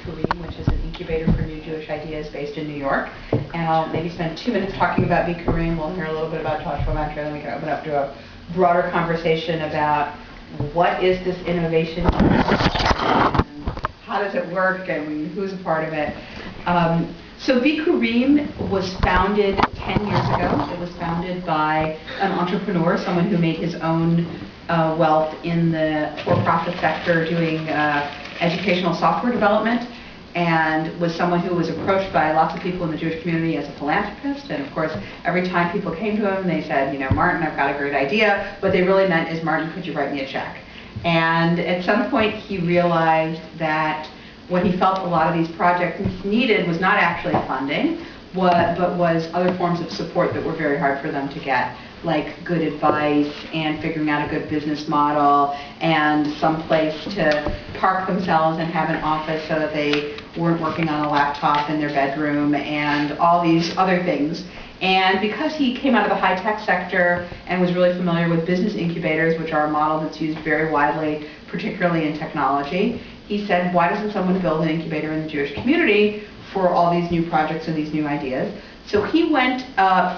Kareem, which is an incubator for new Jewish ideas based in New York. And I'll maybe spend 2 minutes talking about Be Kareem. We'll hear a little bit about Joshua Mentor, and then we can open up to a broader conversation about what is this innovation, and how does it work, and who's a part of it. So Be Kareem was founded 10 years ago. It was founded by an entrepreneur, someone who made his own wealth in the for-profit sector doing educational software development, and was someone who was approached by lots of people in the Jewish community as a philanthropist. And of course, every time people came to him, they said, you know, Martin, I've got a great idea. What they really meant is, Martin, could you write me a check? And at some point, he realized that what he felt a lot of these projects needed was not actually funding, but was other forms of support that were very hard for them to get, like good advice and figuring out a good business model and some place to park themselves and have an office so that they weren't working on a laptop in their bedroom and all these other things. And because he came out of the high-tech sector and was really familiar with business incubators, which are a model that's used very widely, particularly in technology, he said, why doesn't someone build an incubator in the Jewish community for all these new projects and these new ideas? So he went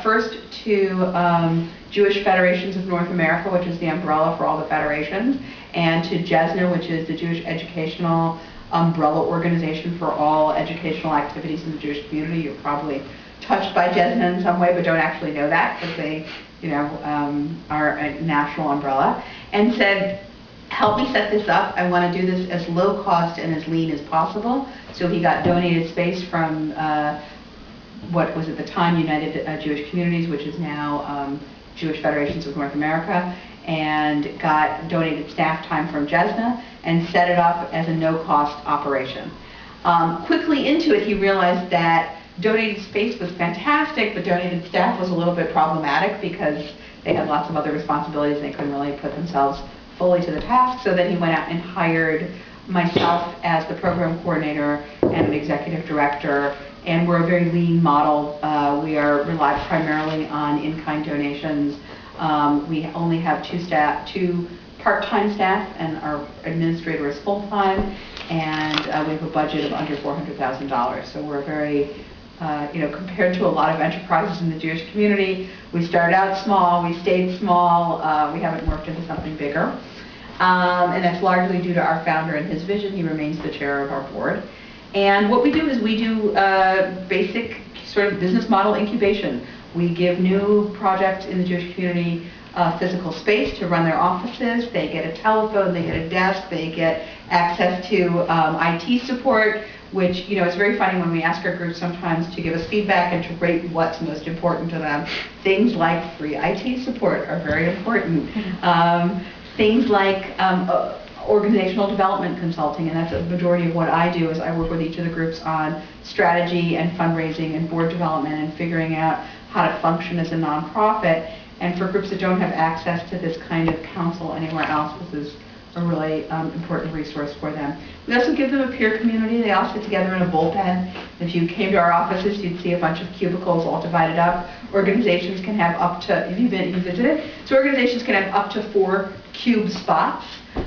first to Jewish Federations of North America, which is the umbrella for all the federations, and to JESNA, which is the Jewish Educational Umbrella Organization for all educational activities in the Jewish community. You're probably touched by JESNA in some way, but don't actually know that because they, you know, are a national umbrella, and said, help me set this up. I want to do this as low cost and as lean as possible. So he got donated space from what was at the time United Jewish Communities, which is now Jewish Federations of North America, and got donated staff time from JESNA and set it up as a no-cost operation. Quickly into it, he realized that donated space was fantastic, but donated staff was a little bit problematic because they had lots of other responsibilities and they couldn't really put themselves fully to the task. So then he went out and hired myself as the program coordinator and an executive director, and we're a very lean model. We rely primarily on in-kind donations. We only have two part-time staff, and our administrator is full-time, and we have a budget of under $400,000. So we're very, you know, compared to a lot of enterprises in the Jewish community, we started out small, we stayed small, we haven't worked into something bigger. And that's largely due to our founder and his vision. He remains the chair of our board. And what we do is we do basic sort of business model incubation. We give new projects in the Jewish community physical space to run their offices. They get a telephone, they get a desk, they get access to IT support, which, you know, it's very funny when we ask our groups sometimes to give us feedback and to rate what's most important to them. Things like free IT support are very important. Things like organizational development consulting, and that's a majority of what I do, is I work with each of the groups on strategy and fundraising and board development and figuring out how to function as a nonprofit. And for groups that don't have access to this kind of counsel anywhere else, this is a really important resource for them. We also give them a peer community. They all sit together in a bullpen. If you came to our offices, you'd see a bunch of cubicles all divided up. Organizations can have up to, if you visited, so organizations can have up to 4 cube spots.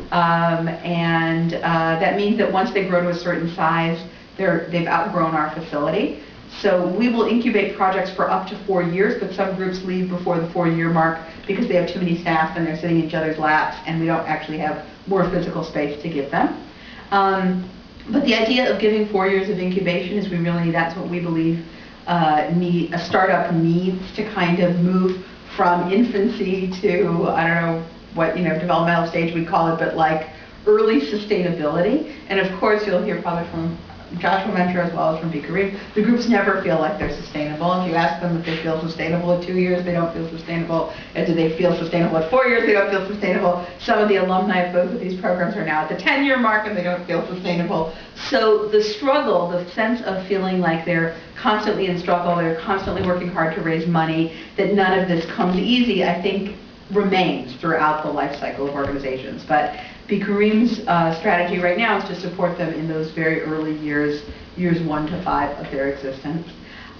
And that means that once they grow to a certain size, they've outgrown our facility. So we will incubate projects for up to 4 years, but some groups leave before the 4-year mark because they have too many staff and they're sitting in each other's laps, and we don't actually have more physical space to give them. But the idea of giving 4 years of incubation is that's what we believe a startup needs to kind of move from infancy to, I don't know what, you know, developmental stage we call it, but like early sustainability. And of course, you'll hear probably from Joshua Mentor as well as from Be Kareem, the groups never feel like they're sustainable. If you ask them if they feel sustainable at 2 years, they don't feel sustainable. And do they feel sustainable at 4 years? They don't feel sustainable. Some of the alumni of both of these programs are now at the 10-year mark and they don't feel sustainable. So the struggle, the sense of feeling like they're constantly in struggle, they're constantly working hard to raise money, that none of this comes easy, I think remains throughout the life cycle of organizations. But Be Kareem's strategy right now is to support them in those very early years 1 to 5 of their existence.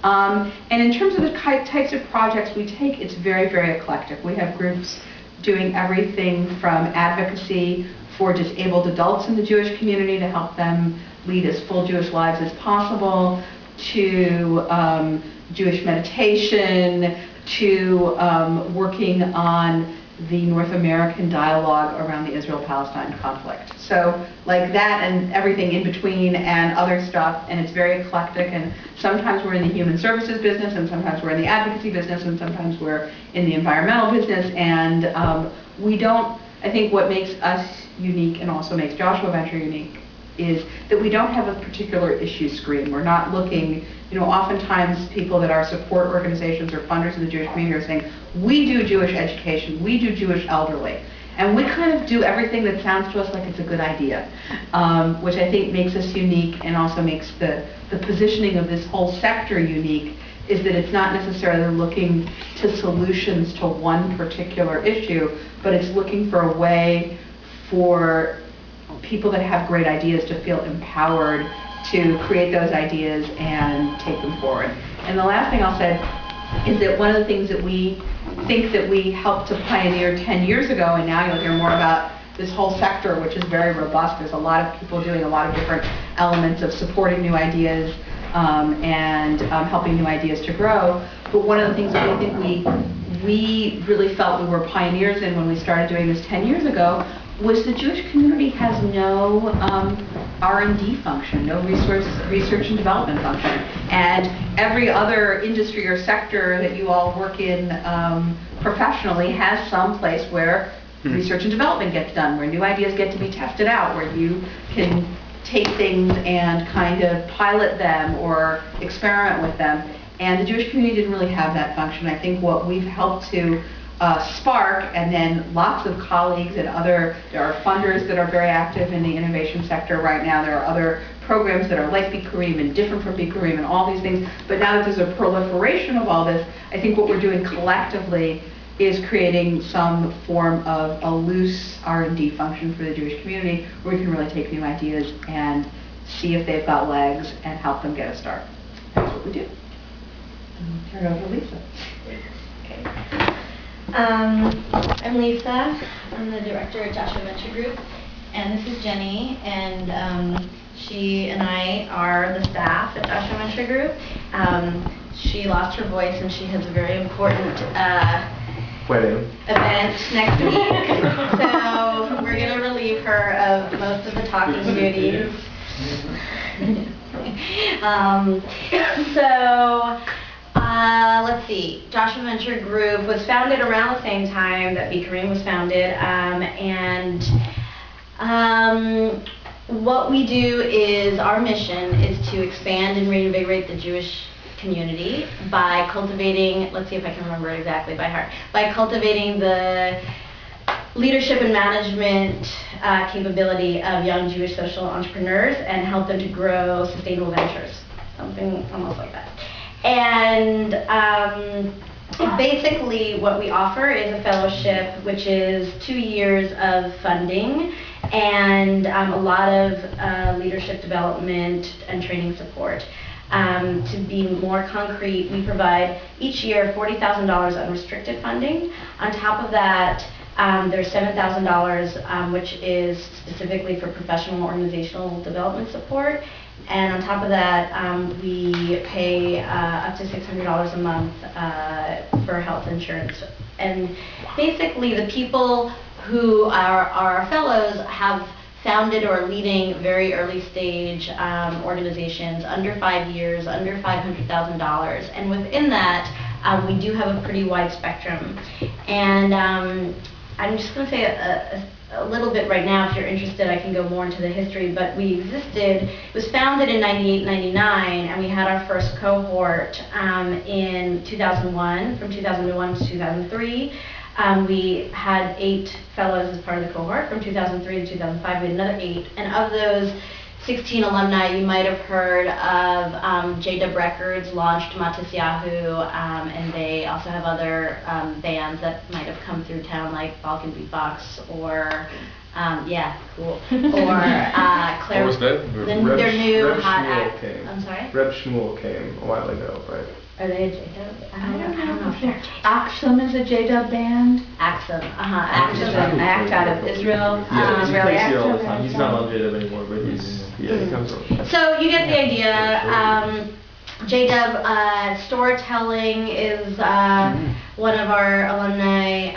And in terms of the types of projects we take, it's very, very eclectic. We have groups doing everything from advocacy for disabled adults in the Jewish community to help them lead as full Jewish lives as possible, to Jewish meditation, to working on the North American dialogue around the Israel-Palestine conflict. So like that and everything in between and other stuff, and it's very eclectic, and sometimes we're in the human services business, and sometimes we're in the advocacy business, and sometimes we're in the environmental business, and we don't, I think what makes us unique and also makes Joshua Venture unique is that we don't have a particular issue screen. We're not looking, oftentimes people that are support organizations or funders of the Jewish community are saying, we do Jewish education, we do Jewish elderly. And we kind of do everything that sounds to us like it's a good idea, which I think makes us unique and also makes the positioning of this whole sector unique, is that it's not necessarily looking to solutions to one particular issue, but it's looking for a way for people that have great ideas to feel empowered to create those ideas and take them forward. And the last thing I'll say is that one of the things that we think that we helped to pioneer 10 years ago, and now you'll hear more about this whole sector, which is very robust. There's a lot of people doing a lot of different elements of supporting new ideas and helping new ideas to grow. But one of the things that I think we really felt we were pioneers in when we started doing this 10 years ago was the Jewish community has no R&D function, no research and development function. And every other industry or sector that you all work in professionally has some place where research and development gets done, where new ideas get to be tested out, where you can take things and kind of pilot them or experiment with them. And the Jewish community didn't really have that function. I think what we've helped to spark, and then lots of colleagues and there are funders that are very active in the innovation sector right now. There are other programs that are like Bikurim and different from Bikurim and all these things. But now that there's a proliferation of all this, I think what we're doing collectively is creating some form of a loose R&D function for the Jewish community where we can really take new ideas and see if they've got legs and help them get a start. That's what we do. Turn it over to Lisa. Okay. I'm Lisa. I'm the director at Joshua Venture Group, and this is Jenny, and she and I are the staff at Joshua Venture Group. She lost her voice, and she has a very important wedding event next week, so we're going to relieve her of most of the talking duties. Let's see. Joshua Venture Group was founded around the same time that Bikurim was founded, what we do is, our mission is to expand and reinvigorate the Jewish community by cultivating, let's see if I can remember it exactly by heart, by cultivating the leadership and management capability of young Jewish social entrepreneurs and help them to grow sustainable ventures, something almost like that. And basically what we offer is a fellowship, which is 2 years of funding and a lot of leadership development and training support. To be more concrete, we provide each year $40,000 unrestricted funding. On top of that, there's $7,000 which is specifically for professional organizational development support. And on top of that, we pay up to $600 a month for health insurance. And basically, the people who are our fellows have founded or leading very early stage organizations under 5 years, under $500,000. And within that, we do have a pretty wide spectrum. And I'm just going to say a little bit right now. If you're interested, I can go more into the history, but we existed, it was founded in 98, 99, and we had our first cohort in 2001, from 2001 to 2003. We had 8 fellows as part of the cohort. From 2003 to 2005, we had another 8, and of those 16 alumni, you might have heard of J-Dub Records launched Matisyahu, and they also have other bands that might have come through town, like Balkan Beatbox, or yeah, cool, or Claire. What was that? Their new Reb hot Shmuel act. came. I'm sorry? Reb Shmuel came a while ago, right? Are they a J-Dub? I don't know if they're Aksum is a J-Dub band. Aksum, Aksum is an act out of Israel. Yeah, he Israeli plays here all the actor, time. He's not on J-Dub anymore, but he's Yeah, he comes from. So you get the idea. JW Storytelling is one of our alumni.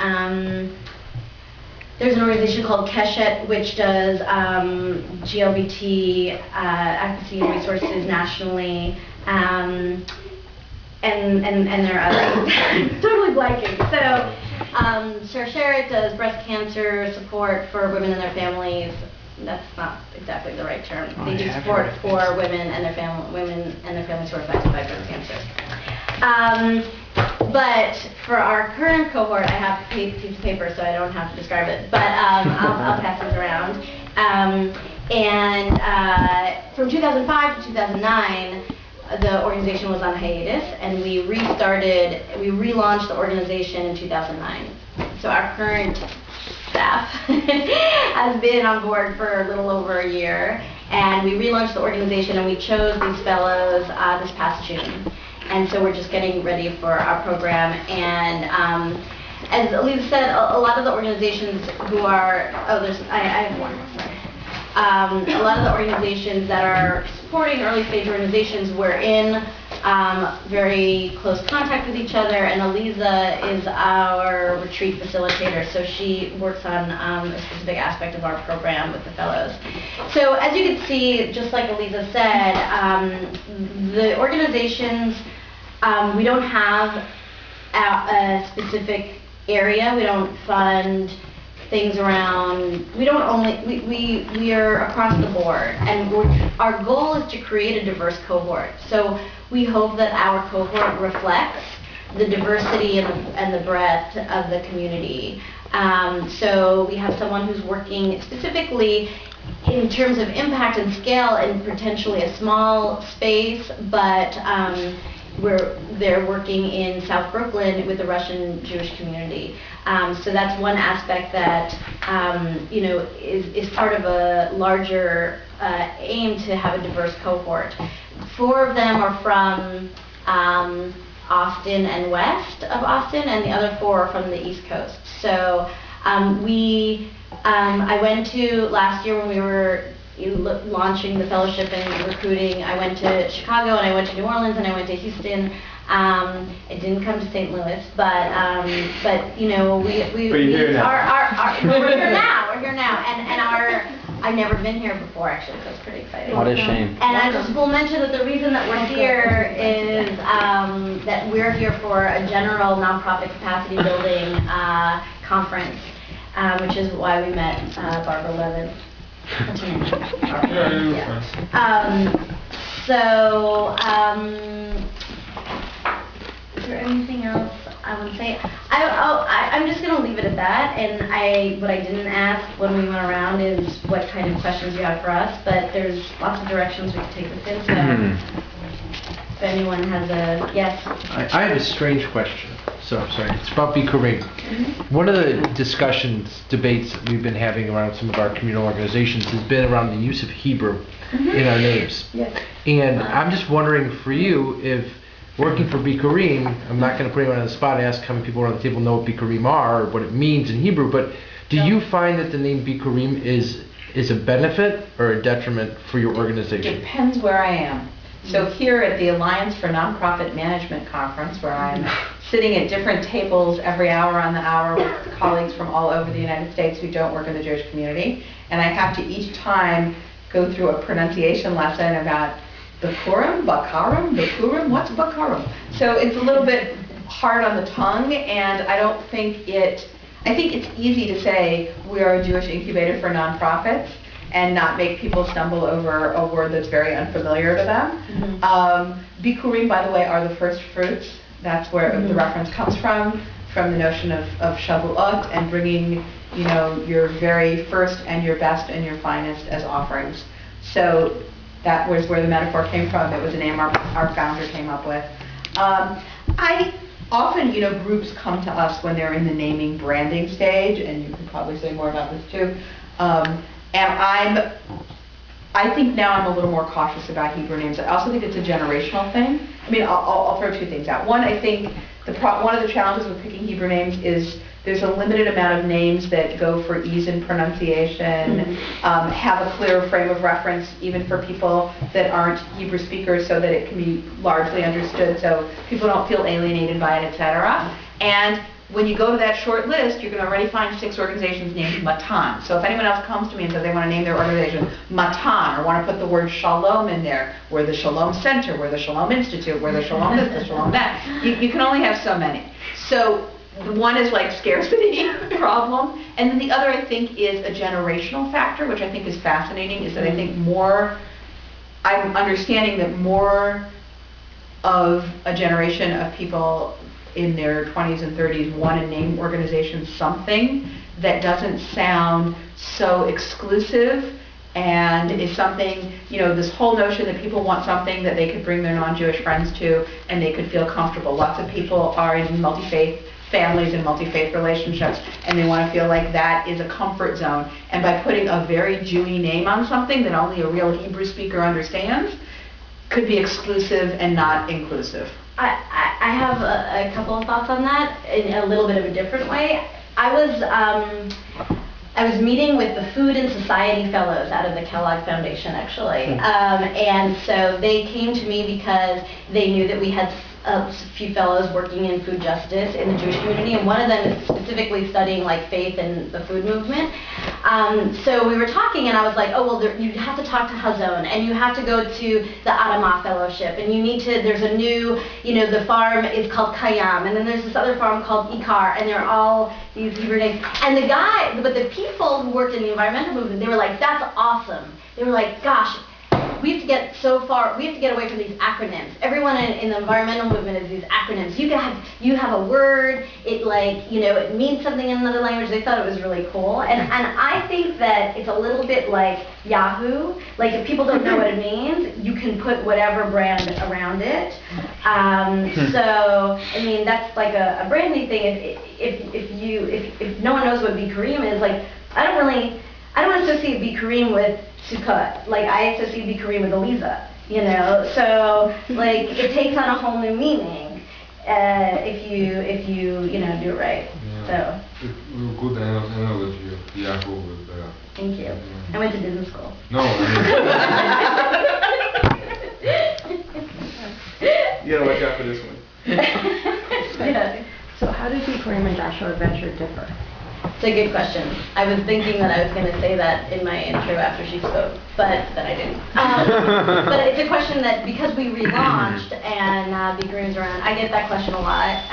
There's an organization called Keshet, which does GLBT advocacy and resources nationally, and there are others. Totally blanking. So Share does breast cancer support for women and their families. That's not exactly the right term. They do support for women and their families who are affected by breast cancer. But for our current cohort, I have a piece of paper, so I don't have to describe it. But I'll pass these around. From 2005 to 2009, the organization was on hiatus, and we relaunched the organization in 2009. So our current staff has been on board for a little over a year, and we relaunched the organization, and we chose these fellows this past June. And so we're just getting ready for our program. And as Aliza said, a lot of the organizations who are, I have one, sorry. A lot of the organizations that are supporting early stage organizations, we're in very close contact with each other, and Aliza is our retreat facilitator, so she works on a specific aspect of our program with the fellows. So as you can see, just like Aliza said, the organizations, we don't have a specific area. We don't fund things around, we are across the board, and our goal is to create a diverse cohort. So we hope that our cohort reflects the diversity and the breadth of the community. So we have someone who's working specifically in terms of impact and scale in potentially a small space, but they're working in South Brooklyn with the Russian Jewish community. So that's one aspect that is part of a larger aim to have a diverse cohort. 4 of them are from Austin and west of Austin, and the other 4 are from the East Coast. So I went to last year when we were launching the fellowship and recruiting. I went to Chicago, and I went to New Orleans, and I went to Houston. It didn't come to St. Louis, but we're here now, and I've never been here before, actually, so it's pretty exciting. What a shame. And I just will mention that the reason that we're here is that we're here for a general nonprofit capacity building conference, which is why we met Barbara Levin. What's her name? Barbara, yeah. Is there anything else I want to say? I'm just going to leave it at that. And what I didn't ask when we went around is what kind of questions you have for us. But there's lots of directions we can take this in. So if anyone has a yes. I have a strange question. So I'm sorry. It's about Bikurim. One of the debates that we've been having around some of our communal organizations has been around the use of Hebrew in our names. Yes. And I'm just wondering for you, if working for Bikurim, I'm not going to put anyone on the spot and ask how many people around the table know what Bikurim are or what it means in Hebrew, but do you find that the name Bikurim is a benefit or a detriment for your organization? Depends where I am. So here at the Alliance for Nonprofit Management Conference, where I'm sitting at different tables every hour on the hour with colleagues from all over the United States who don't work in the Jewish community, and I have to each time go through a pronunciation lesson about Bikurim, Bikurim, what's Bikurim? So it's a little bit hard on the tongue, and I think it's easy to say we are a Jewish incubator for nonprofits and not make people stumble over a word that's very unfamiliar to them. Bikurim, by the way, are the first fruits. That's where the reference comes from the notion of Shavuot and bringing, your very first and your best and your finest as offerings. So that was where the metaphor came from. It was a name our founder came up with. I often, groups come to us when they're in the naming branding stage, and you can probably say more about this too. And I think now I'm a little more cautious about Hebrew names. I also think it's a generational thing. I mean, I'll throw 2 things out. One, I think one of the challenges with picking Hebrew names is there's a limited amount of names that go for ease in pronunciation, have a clear frame of reference even for people that aren't Hebrew speakers so that it can be largely understood so people don't feel alienated by it, etc. And when you go to that short list, you're going to already find 6 organizations named Matan. So if anyone else comes to me and says they want to name their organization Matan or want to put the word Shalom in there, we're the Shalom Center, we're the Shalom Institute, we're the Shalom this, the Shalom that, you can only have so many. So one is like scarcity problem, and then the other I think is a generational factor, which I think is fascinating, is that I think I'm understanding that more of a generation of people in their 20s and 30s want to name organizations something that doesn't sound so exclusive and is something, this whole notion that people want something that they could bring their non-Jewish friends to and they could feel comfortable. Lots of people are in multi-faith families and multi-faith relationships and they want to feel like that is a comfort zone. And by putting a very Jewy name on something that only a real Hebrew speaker understands could be exclusive and not inclusive. I have a couple of thoughts on that in a little bit of a different way. I was meeting with the Food and Society Fellows out of the Kellogg Foundation, actually. And so they came to me because they knew that we had a few fellows working in food justice in the Jewish community, and one of them is specifically studying like faith and the food movement. So we were talking, and I was like, oh, well, you have to talk to Hazon, and you have to go to the Adamah Fellowship, and you need to, there's a new, the farm is called Kayam, and then there's this other farm called Ikar, and they're all these Hebrew names. And the people who worked in the environmental movement, they were like, that's awesome. They were like, gosh, we have to get away from these acronyms. Everyone in the environmental movement is these acronyms. You have a word, it means something in another language. They thought it was really cool. And I think that it's a little bit like Yahoo. Like if people don't know what it means, you can put whatever brand around it. So, I mean, that's like a branding thing. If no one knows what Bikurim is, like, I don't associate Bikurim with Sukkot. Like I associate Bikurim with Eliza, So like it takes on a whole new meaning if you do it right. Yeah. So. Good analogy of Yahoo with Thank you. I went to business school. No, You gotta watch out for this one. Yeah. So how did Bikurim and Joshua Venture differ? It's a good question. I was thinking that I was going to say that in my intro after she spoke, but then I didn't. But it's a question that, because we relaunched and Bikurim's around, I get that question a lot.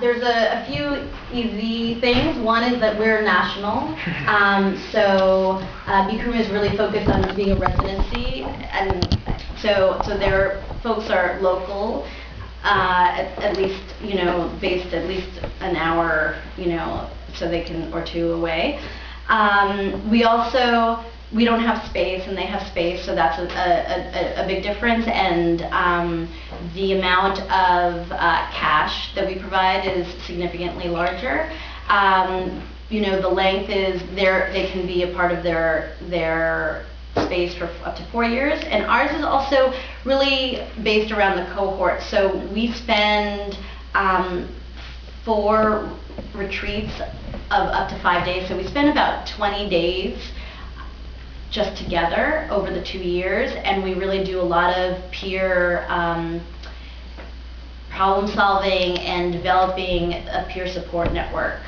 There's a few easy things. One is that we're national. So Bikurim is really focused on being a residency, and so their folks are local. At least, based at least an hour, so they can, or two away. We don't have space and they have space, so that's a big difference. And the amount of cash that we provide is significantly larger. The length is they can be a part of their space for up to 4 years, and ours is also really based around the cohort. So we spend 4 retreats of up to 5 days. So we spend about 20 days just together over the 2 years, and we really do a lot of peer problem solving and developing a peer support network.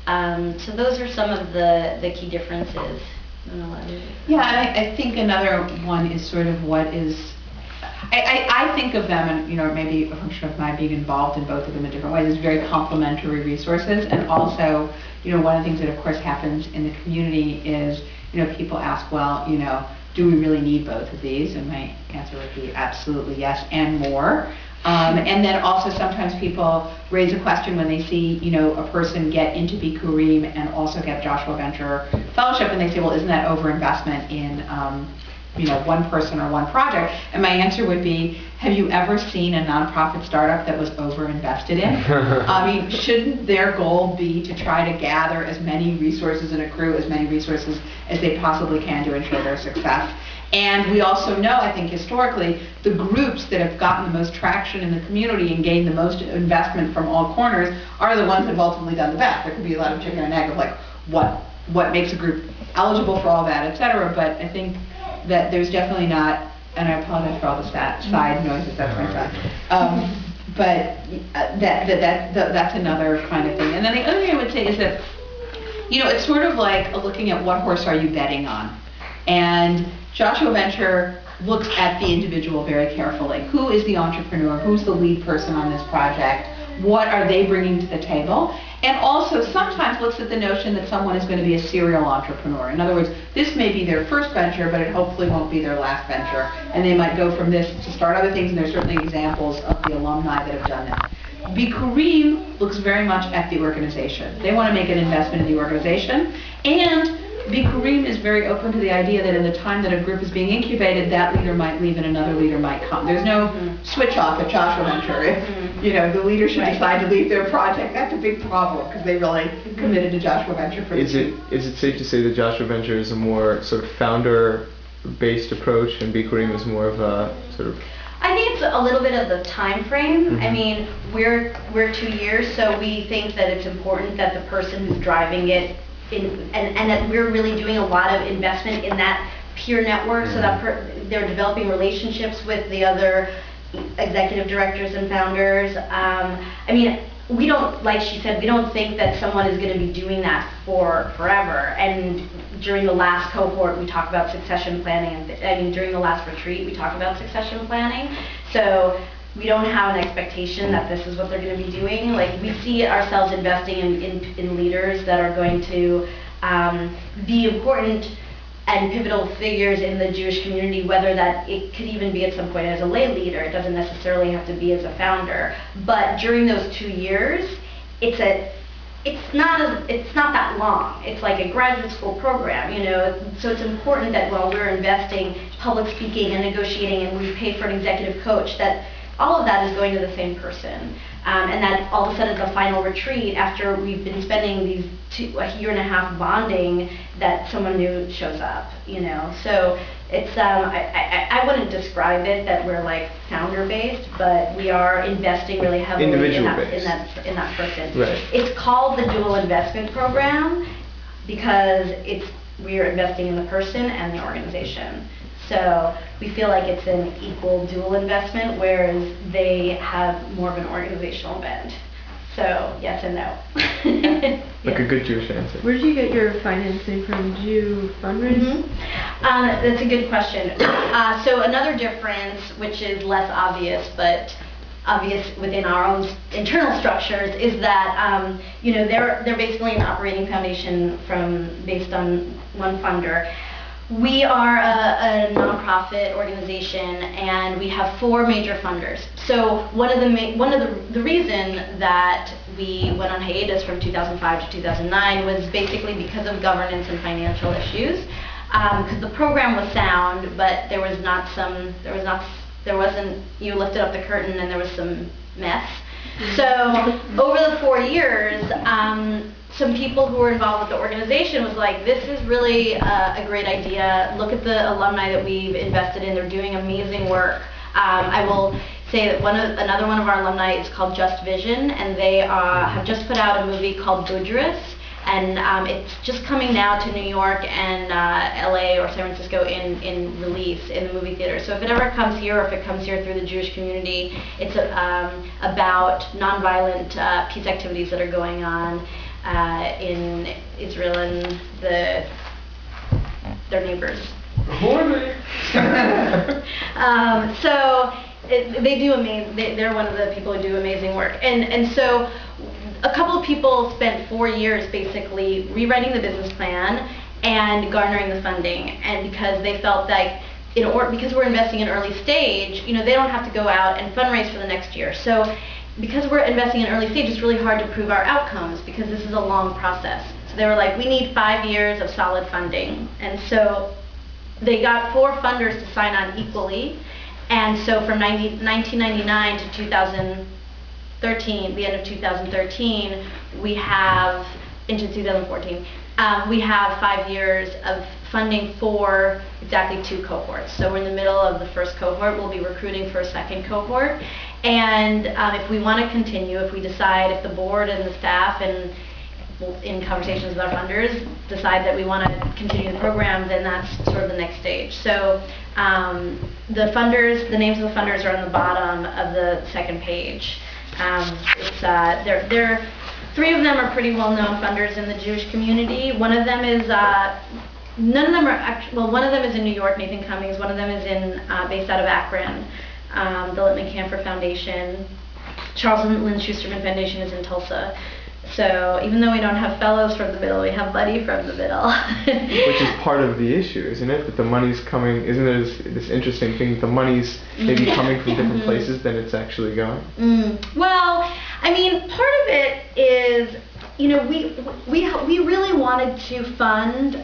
So those are some of the key differences. Yeah, and I think another one is sort of what is, I think of them, and maybe a function of my being involved in both of them in different ways, as very complementary resources. And also, one of the things that of course happens in the community is, people ask, well, do we really need both of these? And my answer would be absolutely yes, and more. And then also sometimes people raise a question when they see, a person get into Bikurim and also get Joshua Venture Fellowship, and they say, well, isn't that overinvestment in, one person or one project? And my answer would be, have you ever seen a nonprofit startup that was overinvested in? I mean, shouldn't their goal be to try to gather as many resources and accrue as many resources as they possibly can to ensure their success? And we also know, I think historically, the groups that have gotten the most traction in the community and gained the most investment from all corners are the ones that have ultimately done the best. There could be a lot of chicken and egg of like what makes a group eligible for all that, et cetera, but I think that there's definitely not, and I apologize for all the side noises, that's my son. But that's another kind of thing. And then the other thing I would say is that, it's sort of like looking at what horse are you betting on. And Joshua Venture looks at the individual very carefully. Who is the entrepreneur? Who's the lead person on this project? What are they bringing to the table? And also sometimes looks at the notion that someone is going to be a serial entrepreneur. In other words, this may be their first venture, but it hopefully won't be their last venture. And they might go from this to start other things, and there's certainly examples of the alumni that have done that. Bikurim looks very much at the organization. They want to make an investment in the organization, and Bikurim is very open to the idea that in the time that a group is being incubated, that leader might leave and another leader might come. There's no switch off at Joshua Venture. If the leader should decide to leave their project, that's a big problem because they really committed to Joshua Venture for Is it safe to say that Joshua Venture is a more sort of founder-based approach and Bikurim is more of a sort of... I think it's a little bit of the time frame. I mean, we're 2 years, so we think that it's important that the person who's driving it and that we're really doing a lot of investment in that peer network, so that they're developing relationships with the other executive directors and founders. I mean, we don't, like she said, we don't think that someone is going to be doing that for forever. And during the last cohort, we talked about succession planning. I mean, during the last retreat, we talked about succession planning. So we don't have an expectation that this is what they're going to be doing. Like, we see ourselves investing in leaders that are going to be important and pivotal figures in the Jewish community, whether that it could even be at some point as a lay leader. It doesn't necessarily have to be as a founder. But during those 2 years, it's not that long. It's like a graduate school program, So it's important that while we're investing public speaking and negotiating, and we pay for an executive coach, that all of that is going to the same person. And that all of a sudden at the final retreat, after we've been spending a year and a half bonding, that someone new shows up, So it's, I wouldn't describe it that we're like founder-based, but we are investing really heavily in that person. Right. It's called the Dual Investment Program because we are investing in the person and the organization. So we feel like it's an equal dual investment, whereas they have more of an organizational bent. So yes and no. Like a good Jewish answer. Where did you get your financing from? Did you fundraise? That's a good question. So another difference, which is less obvious, but obvious within our own internal structures, is that they're basically an operating foundation based on one funder. We are a nonprofit organization, and we have 4 major funders. So one of the reason that we went on hiatus from 2005 to 2009 was basically because of governance and financial issues. Because the program was sound, but there wasn't. You lifted up the curtain, and there was some mess. So over the 4 years, some people who were involved with the organization was like, this is really a great idea. Look at the alumni that we've invested in. They're doing amazing work. I will say that another one of our alumni is called Just Vision, and they have just put out a movie called Budrus. And it's just coming now to New York and LA or San Francisco in release in the movie theater. So if it ever comes here, or if it comes here through the Jewish community, it's about nonviolent peace activities that are going on in Israel and their neighbors. So they do amazing. They're one of the people who do amazing work. And so a couple of people spent 4 years basically rewriting the business plan and garnering the funding. And because they felt like, because we're investing in early stage, they don't have to go out and fundraise for the next year. So because we're investing in early stage, it's really hard to prove our outcomes because this is a long process. So they were like, we need 5 years of solid funding. And so they got 4 funders to sign on equally. And so from 1999 to 2013, the end of 2013, into 2014, we have 5 years of funding for exactly 2 cohorts. So we're in the middle of the first cohort. We'll be recruiting for a second cohort. And if we want to continue, if we decide, if the board and the staff and in conversations with our funders decide that we want to continue the program, then that's sort of the next stage. So the funders, the names of the funders are on the bottom of the second page. They're 3 of them are pretty well-known funders in the Jewish community. One of them is none of them are actually, well, one of them is in New York, Nathan Cummings. One of them is based out of Akron, the Littman Camphor Foundation. Charles and Lynn Schusterman Foundation is in Tulsa. So even though we don't have fellows from the middle, we have Buddy from the middle. Which is part of the issue, isn't it? That the money's coming, isn't there this interesting thing that the money's maybe coming from different places than it's actually going? Well, I mean, part of it is, you know, we really wanted to fund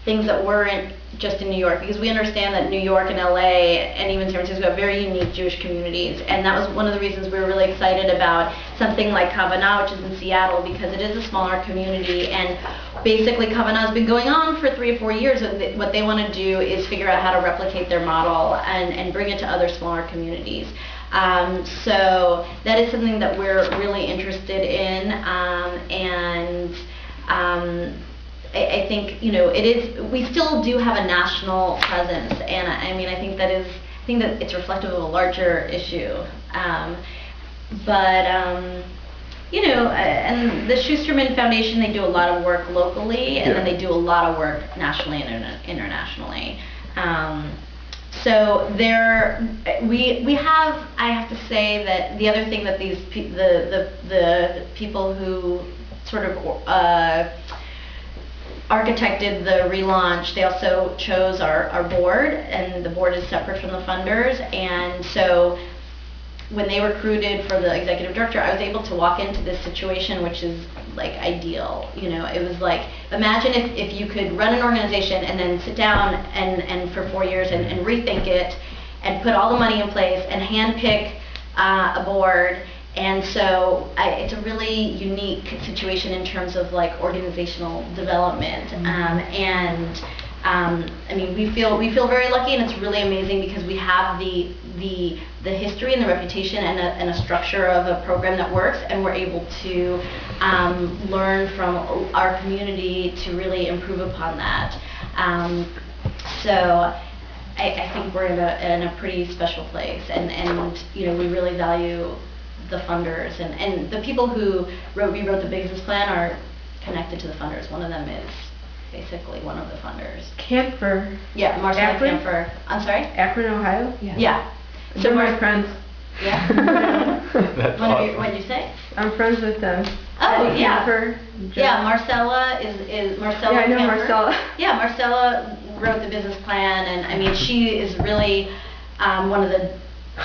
things that weren't just in New York, because we understand that New York and LA and even San Francisco have very unique Jewish communities, and that was one of the reasons we were really excited about something like Kavanah, which is in Seattle, because it is a smaller community, and basically Kavanah has been going on for 3 or 4 years, and what they want to do is figure out how to replicate their model and bring it to other smaller communities. So that is something that we're really interested in, and I think, you know, it is, we still do have a national presence, and I mean, I think that it's reflective of a larger issue. You know, and the Schusterman Foundation, they do a lot of work locally, and then they do a lot of work nationally and internationally. So we have, I have to say that the other thing that these the people who sort of architected the relaunch, they also chose our board, and the board is separate from the funders, and so when they recruited for the executive director, I was able to walk into this situation, which is like ideal. You know, it was like, imagine if you could run an organization and then sit down and for 4 years and rethink it and put all the money in place and handpick a board. And so it's a really unique situation in terms of like organizational development. I mean, we feel very lucky, and it's really amazing because we have the history and the reputation and a structure of a program that works, and we're able to learn from our community to really improve upon that. So I think we're in a pretty special place, and you know, we really value the funders, and the people who rewrote the business plan are connected to the funders. One of them is basically one of the funders. Camphor. Yeah, Marcella Akron? Camphor. I'm sorry? Akron, Ohio? Yeah. So my friends. Yeah. That's What awesome. did you say? I'm friends with them. Oh, Patty yeah. Camphor, Yeah, Marcella is Marcella Yeah, I know Camphor. Marcella. Yeah, Marcella wrote the business plan, and I mean, she is really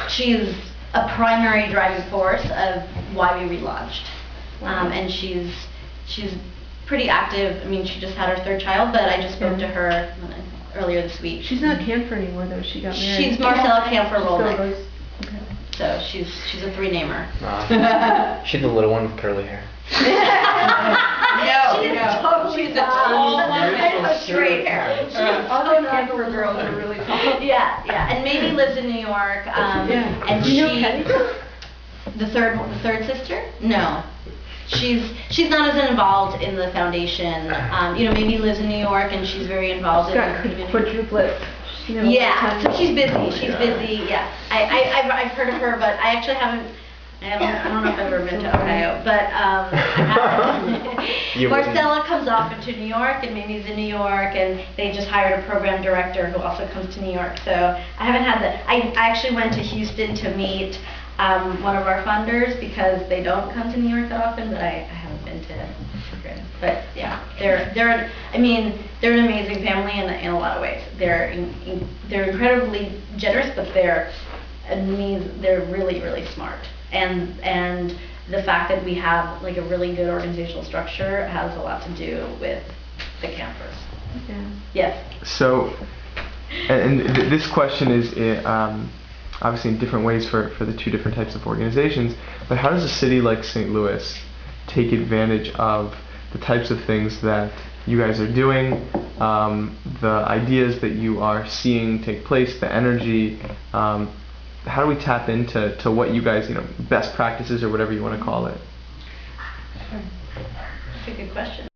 she's a primary driving force of why we relaunched. And she's pretty active. I mean, she just had her 3rd child, but I just spoke to her earlier this week. She's not Camphor anymore though, she got married. She's Marcella Camphor Still Rolnick. goes- okay. So she's a 3-namer. She's the little one with curly hair. She's a tall woman with straight hair. All the Camphor girls are really tall. Yeah, and Mamie lives in New York. Yeah. And Do you know Patty? the third sister? No. She's not as involved in the foundation. You know, Mamie lives in New York, and she's very involved She's in got the community. quadruplets. She knows Yeah, all so the she's busy. Oh, She's yeah. busy. Yeah, I've heard of her, but I actually haven't. I don't know if I've ever been to Ohio, but You wouldn't. Marcella comes often to New York, and Mamie's in New York, and they just hired a program director who also comes to New York. So I haven't had the. I actually went to Houston to meet one of our funders because they don't come to New York that often, but I haven't been to. But yeah, they're I mean, they're an amazing family in a lot of ways. They're incredibly generous, but they're really, really smart. And the fact that we have like a really good organizational structure has a lot to do with the campers. Yeah. Yes. So, this question is obviously in different ways for the 2 different types of organizations, but how does a city like St. Louis take advantage of the types of things that you guys are doing the ideas that you are seeing take place, the energy. How do we tap into what you guys, best practices or whatever you want to call it? That's a good question.